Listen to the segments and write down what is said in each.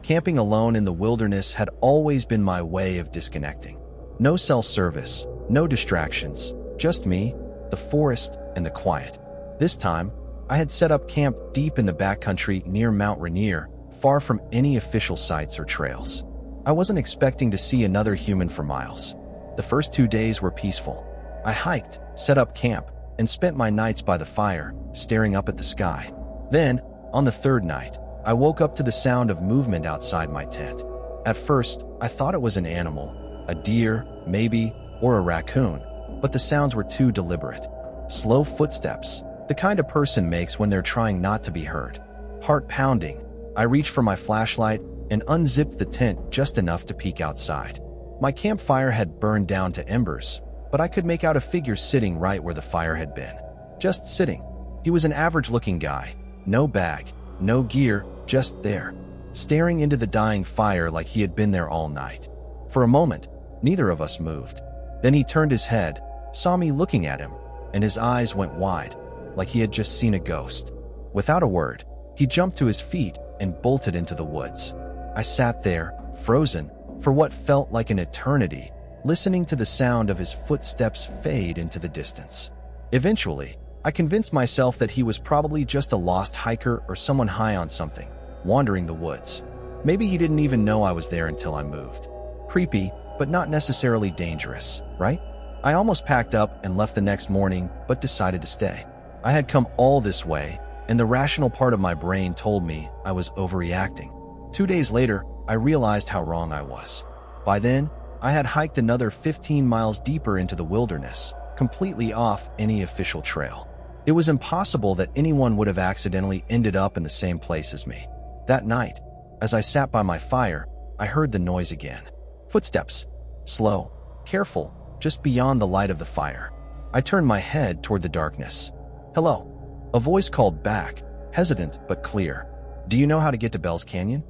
Camping alone in the wilderness had always been my way of disconnecting. No cell service, no distractions, just me, the forest, and the quiet. This time, I had set up camp deep in the backcountry near Mount Rainier, far from any official sites or trails. I wasn't expecting to see another human for miles. The first 2 days were peaceful. I hiked, set up camp, and spent my nights by the fire, staring up at the sky. Then, on the third night, I woke up to the sound of movement outside my tent. At first, I thought it was an animal, a deer, maybe, or a raccoon, but the sounds were too deliberate. Slow footsteps, the kind a person makes when they're trying not to be heard. Heart pounding, I reached for my flashlight and unzipped the tent just enough to peek outside. My campfire had burned down to embers, but I could make out a figure sitting right where the fire had been. Just sitting. He was an average-looking guy. No bag, no gear, just there, staring into the dying fire like he had been there all night. For a moment, neither of us moved. Then he turned his head, saw me looking at him, and his eyes went wide, like he had just seen a ghost. Without a word, he jumped to his feet and bolted into the woods. I sat there, frozen, for what felt like an eternity, listening to the sound of his footsteps fade into the distance. Eventually, I convinced myself that he was probably just a lost hiker or someone high on something, wandering the woods. Maybe he didn't even know I was there until I moved. Creepy, but not necessarily dangerous, right? I almost packed up and left the next morning, but decided to stay. I had come all this way, and the rational part of my brain told me I was overreacting. 2 days later, I realized how wrong I was. By then, I had hiked another 15 miles deeper into the wilderness, completely off any official trail. It was impossible that anyone would have accidentally ended up in the same place as me. That night, as I sat by my fire, I heard the noise again. Footsteps. Slow, careful, just beyond the light of the fire. I turned my head toward the darkness. "Hello." A voice called back, hesitant but clear. "Do you know how to get to Bell's Canyon?"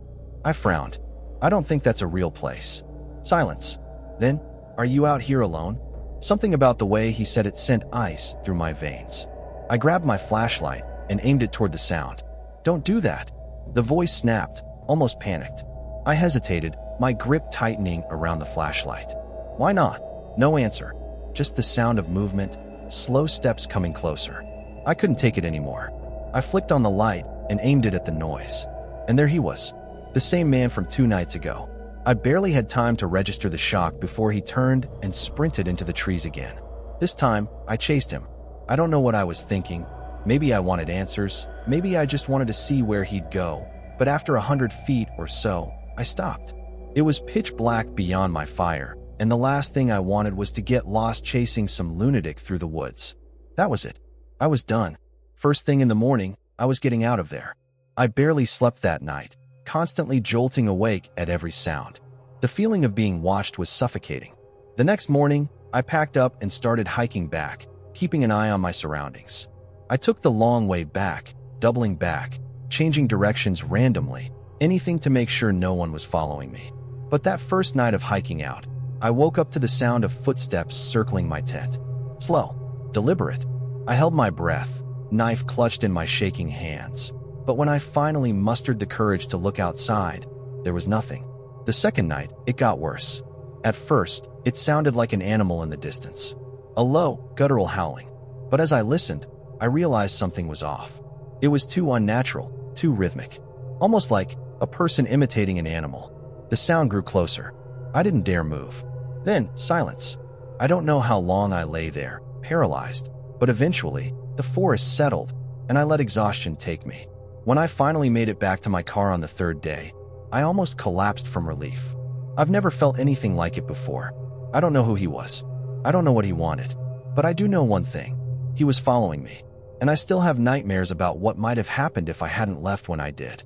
I frowned. "I don't think that's a real place." Silence. Then, "Are you out here alone?" Something about the way he said it sent ice through my veins. I grabbed my flashlight and aimed it toward the sound. "Don't do that." The voice snapped, almost panicked. I hesitated, my grip tightening around the flashlight. "Why not?" No answer. Just the sound of movement, slow steps coming closer. I couldn't take it anymore. I flicked on the light and aimed it at the noise. And there he was, the same man from 2 nights ago. I barely had time to register the shock before he turned and sprinted into the trees again. This time, I chased him. I don't know what I was thinking. Maybe I wanted answers. Maybe I just wanted to see where he'd go. But after 100 feet or so, I stopped. It was pitch black beyond my fire, and the last thing I wanted was to get lost chasing some lunatic through the woods. That was it. I was done. First thing in the morning, I was getting out of there. I barely slept that night, constantly jolting awake at every sound. The feeling of being watched was suffocating. The next morning, I packed up and started hiking back, keeping an eye on my surroundings. I took the long way back, doubling back, changing directions randomly, anything to make sure no one was following me. But that first night of hiking out, I woke up to the sound of footsteps circling my tent. Slow, deliberate. I held my breath, knife clutched in my shaking hands. But when I finally mustered the courage to look outside, there was nothing. The second night, it got worse. At first, it sounded like an animal in the distance. A low, guttural howling. But as I listened, I realized something was off. It was too unnatural, too rhythmic. Almost like a person imitating an animal. The sound grew closer. I didn't dare move. Then, silence. I don't know how long I lay there, paralyzed. But eventually, the forest settled, and I let exhaustion take me. When I finally made it back to my car on the third day, I almost collapsed from relief. I've never felt anything like it before. I don't know who he was. I don't know what he wanted. But I do know one thing. He was following me, and I still have nightmares about what might have happened if I hadn't left when I did.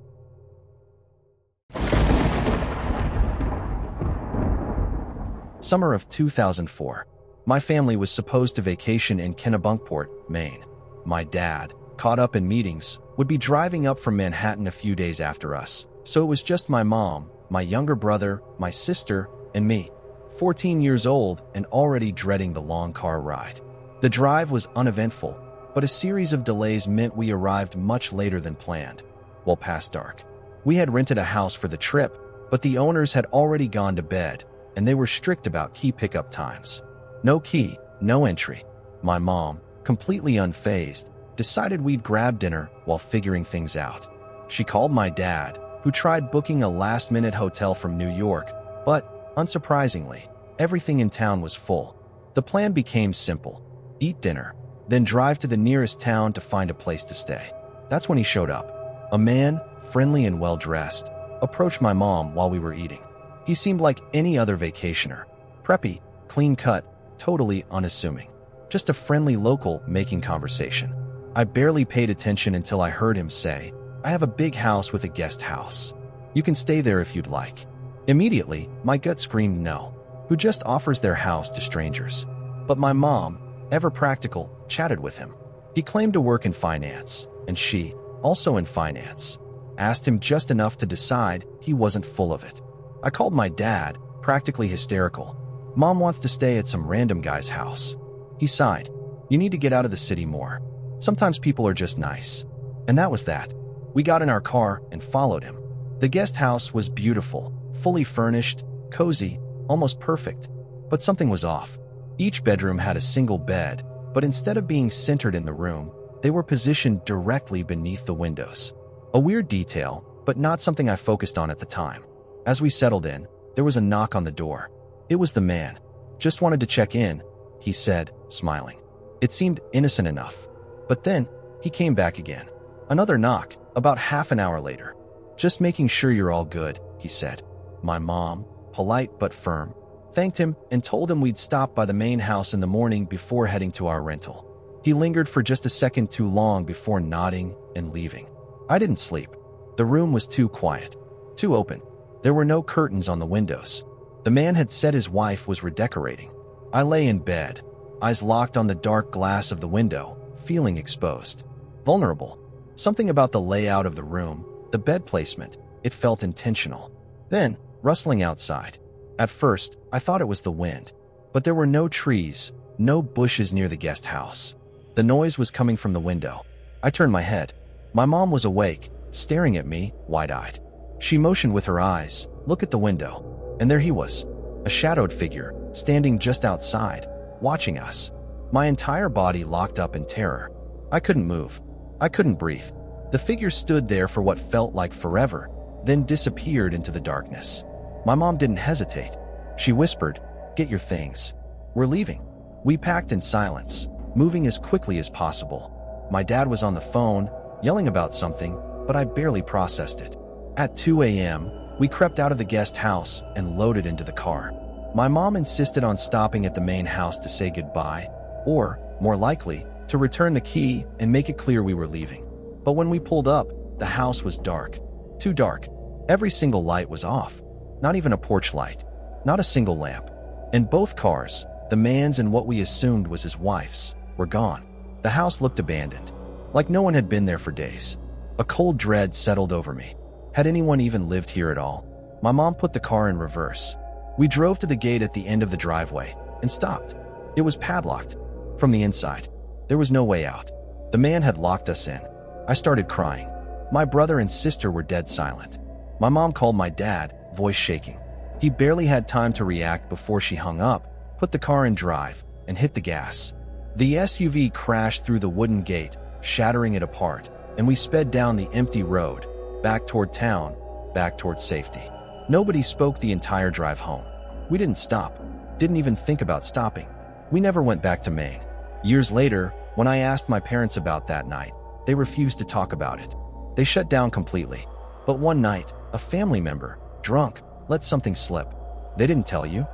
Summer of 2004. My family was supposed to vacation in Kennebunkport, Maine. My dad, caught up in meetings, would be driving up from Manhattan a few days after us, so it was just my mom, my younger brother, my sister, and me, 14 years old and already dreading the long car ride. The drive was uneventful, but a series of delays meant we arrived much later than planned, well past dark. We had rented a house for the trip, but the owners had already gone to bed, and they were strict about key pickup times. No key, no entry. My mom, completely unfazed, decided we'd grab dinner while figuring things out. She called my dad, who tried booking a last-minute hotel from New York, but, unsurprisingly, everything in town was full. The plan became simple: eat dinner, then drive to the nearest town to find a place to stay. That's when he showed up. A man, friendly and well-dressed, approached my mom while we were eating. He seemed like any other vacationer. Preppy, clean-cut, totally unassuming. Just a friendly local making conversation. I barely paid attention until I heard him say, "I have a big house with a guest house. You can stay there if you'd like." Immediately, my gut screamed no. Who just offers their house to strangers? But my mom, ever practical, chatted with him. He claimed to work in finance, and she, also in finance, asked him just enough to decide he wasn't full of it. I called my dad, practically hysterical. "Mom wants to stay at some random guy's house." He sighed. "You need to get out of the city more. Sometimes people are just nice." And that was that. We got in our car and followed him. The guest house was beautiful, fully furnished, cozy, almost perfect. But something was off. Each bedroom had a single bed, but instead of being centered in the room, they were positioned directly beneath the windows. A weird detail, but not something I focused on at the time. As we settled in, there was a knock on the door. It was the man. "Just wanted to check in," he said, smiling. It seemed innocent enough. But then, he came back again. Another knock, about half an hour later. "Just making sure you're all good," he said. My mom, polite but firm, thanked him and told him we'd stop by the main house in the morning before heading to our rental. He lingered for just a second too long before nodding and leaving. I didn't sleep. The room was too quiet, too open. There were no curtains on the windows. The man had said his wife was redecorating. I lay in bed, eyes locked on the dark glass of the window, feeling exposed. Vulnerable. Something about the layout of the room, the bed placement, it felt intentional. Then, rustling outside. At first, I thought it was the wind. But there were no trees, no bushes near the guest house. The noise was coming from the window. I turned my head. My mom was awake, staring at me, wide-eyed. She motioned with her eyes, "Look at the window." And there he was, a shadowed figure, standing just outside, watching us. My entire body locked up in terror. I couldn't move. I couldn't breathe. The figure stood there for what felt like forever, then disappeared into the darkness. My mom didn't hesitate. She whispered, "Get your things. We're leaving." We packed in silence, moving as quickly as possible. My dad was on the phone, yelling about something, but I barely processed it. At 2 a.m., we crept out of the guest house and loaded into the car. My mom insisted on stopping at the main house to say goodbye, or, more likely, to return the key and make it clear we were leaving. But when we pulled up, the house was dark. Too dark. Every single light was off. Not even a porch light. Not a single lamp. And both cars, the man's and what we assumed was his wife's, were gone. The house looked abandoned, like no one had been there for days. A cold dread settled over me. Had anyone even lived here at all? My mom put the car in reverse. We drove to the gate at the end of the driveway and stopped. It was padlocked. From the inside, there was no way out. The man had locked us in. I started crying. My brother and sister were dead silent. My mom called my dad, voice shaking. He barely had time to react before she hung up, put the car in drive, and hit the gas. The SUV crashed through the wooden gate, shattering it apart, and we sped down the empty road, back toward town, back toward safety. Nobody spoke the entire drive home. We didn't stop, didn't even think about stopping. We never went back to Maine. Years later, when I asked my parents about that night, they refused to talk about it. They shut down completely. But one night, a family member, drunk, let something slip. "They didn't tell you?"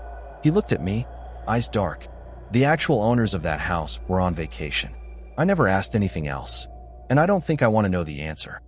He looked at me, eyes dark. The actual owners of that house were on vacation. I never asked anything else, and I don't think I want to know the answer.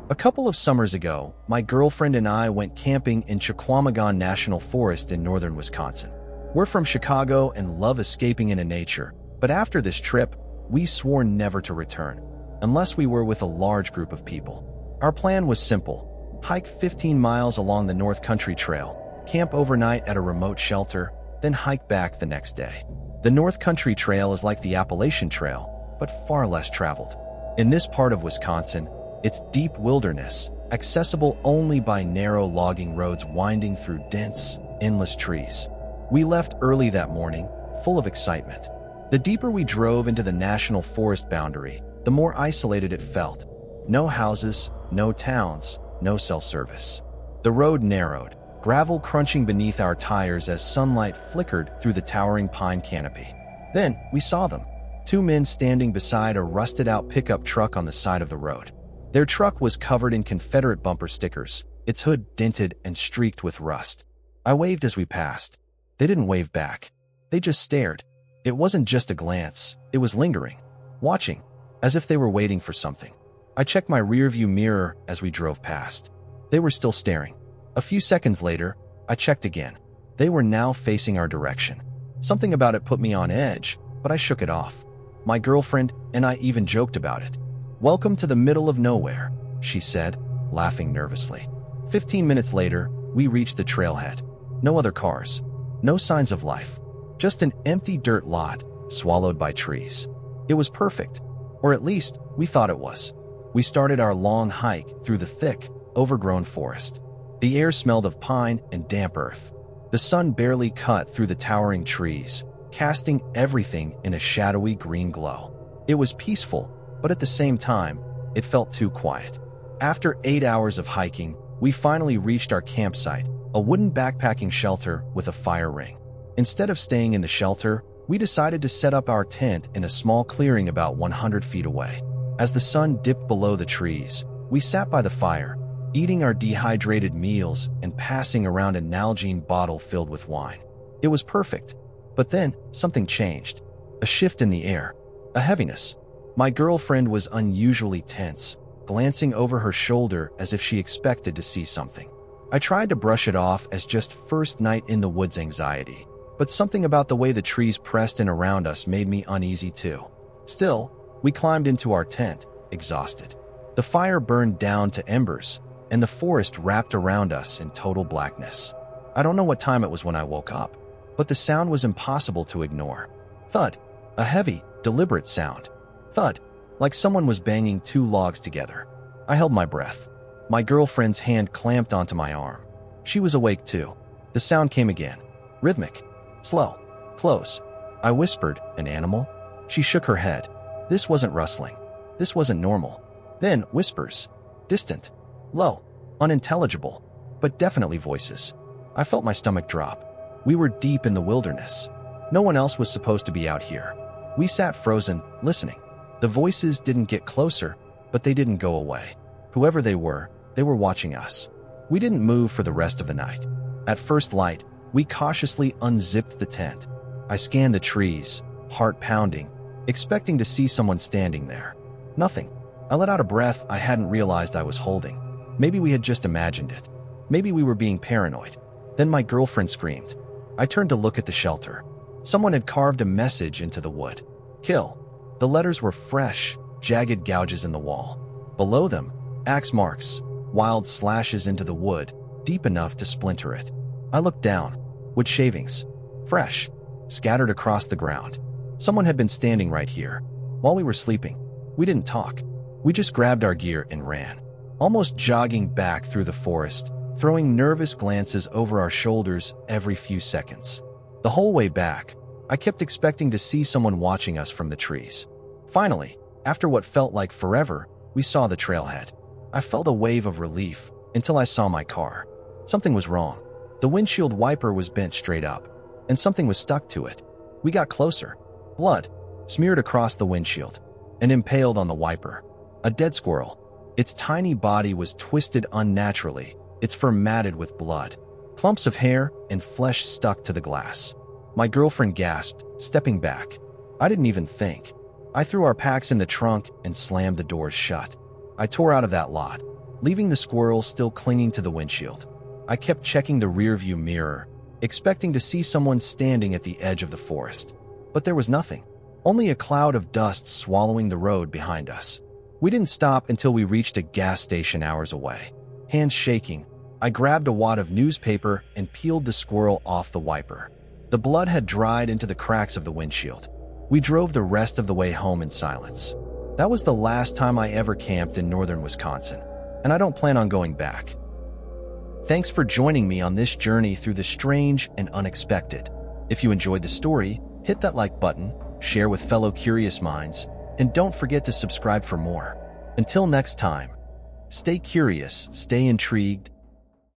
A couple of summers ago, my girlfriend and I went camping in Chequamegon National Forest in northern Wisconsin. We're from Chicago and love escaping into nature, but after this trip, we swore never to return, unless we were with a large group of people. Our plan was simple: hike 15 miles along the North Country Trail, camp overnight at a remote shelter, then hike back the next day. The North Country Trail is like the Appalachian Trail, but far less traveled. In this part of Wisconsin, It's deep wilderness, accessible only by narrow logging roads winding through dense, endless trees. We left early that morning, full of excitement. The deeper we drove into the national forest boundary, the more isolated it felt. No houses, no towns, no cell service. The road narrowed, gravel crunching beneath our tires as sunlight flickered through the towering pine canopy. Then we saw them. Two men standing beside a rusted-out pickup truck on the side of the road. Their truck was covered in Confederate bumper stickers, its hood dented and streaked with rust. I waved as we passed. They didn't wave back. They just stared. It wasn't just a glance, it was lingering, watching, as if they were waiting for something. I checked my rearview mirror as we drove past. They were still staring. A few seconds later, I checked again. They were now facing our direction. Something about it put me on edge, but I shook it off. My girlfriend and I even joked about it. "Welcome to the middle of nowhere," she said, laughing nervously. 15 minutes later, we reached the trailhead. No other cars. No signs of life. Just an empty dirt lot, swallowed by trees. It was perfect. Or at least, we thought it was. We started our long hike through the thick, overgrown forest. The air smelled of pine and damp earth. The sun barely cut through the towering trees, casting everything in a shadowy green glow. It was peaceful, but at the same time, it felt too quiet. After 8 hours of hiking, we finally reached our campsite, a wooden backpacking shelter with a fire ring. Instead of staying in the shelter, we decided to set up our tent in a small clearing about 100 feet away. As the sun dipped below the trees, we sat by the fire, eating our dehydrated meals and passing around a Nalgene bottle filled with wine. It was perfect. But then, something changed. A shift in the air. A heaviness. My girlfriend was unusually tense, glancing over her shoulder as if she expected to see something. I tried to brush it off as just first night in the woods anxiety, but something about the way the trees pressed in around us made me uneasy too. Still, we climbed into our tent, exhausted. The fire burned down to embers, and the forest wrapped around us in total blackness. I don't know what time it was when I woke up, but the sound was impossible to ignore. Thud. A heavy, deliberate sound. Thud. Like someone was banging two logs together. I held my breath. My girlfriend's hand clamped onto my arm. She was awake too. The sound came again. Rhythmic. Slow. Close. I whispered, "An animal?" She shook her head. This wasn't rustling. This wasn't normal. Then whispers. Distant. Low. Unintelligible. But definitely voices. I felt my stomach drop. We were deep in the wilderness. No one else was supposed to be out here. We sat frozen, listening. The voices didn't get closer, but they didn't go away. Whoever they were watching us. We didn't move for the rest of the night. At first light, we cautiously unzipped the tent. I scanned the trees, heart pounding, expecting to see someone standing there. Nothing. I let out a breath I hadn't realized I was holding. Maybe we had just imagined it. Maybe we were being paranoid. Then my girlfriend screamed. I turned to look at the shelter. Someone had carved a message into the wood. Kill. The letters were fresh, jagged gouges in the wall. Below them, axe marks, wild slashes into the wood, deep enough to splinter it. I looked down. Wood shavings. Fresh. Scattered across the ground. Someone had been standing right here. While we were sleeping, we didn't talk. We just grabbed our gear and ran. Almost jogging back through the forest, throwing nervous glances over our shoulders every few seconds. The whole way back, I kept expecting to see someone watching us from the trees. Finally, after what felt like forever, we saw the trailhead. I felt a wave of relief until I saw my car. Something was wrong. The windshield wiper was bent straight up, and something was stuck to it. We got closer. Blood smeared across the windshield and impaled on the wiper. A dead squirrel. Its tiny body was twisted unnaturally, its fur matted with blood. Clumps of hair and flesh stuck to the glass. My girlfriend gasped, stepping back. I didn't even think. I threw our packs in the trunk and slammed the doors shut. I tore out of that lot, leaving the squirrel still clinging to the windshield. I kept checking the rearview mirror, expecting to see someone standing at the edge of the forest. But there was nothing. Only a cloud of dust swallowing the road behind us. We didn't stop until we reached a gas station hours away. Hands shaking, I grabbed a wad of newspaper and peeled the squirrel off the wiper. The blood had dried into the cracks of the windshield. We drove the rest of the way home in silence. That was the last time I ever camped in northern Wisconsin, and I don't plan on going back. Thanks for joining me on this journey through the strange and unexpected. If you enjoyed the story, hit that like button, share with fellow curious minds, and don't forget to subscribe for more. Until next time, stay curious, stay intrigued,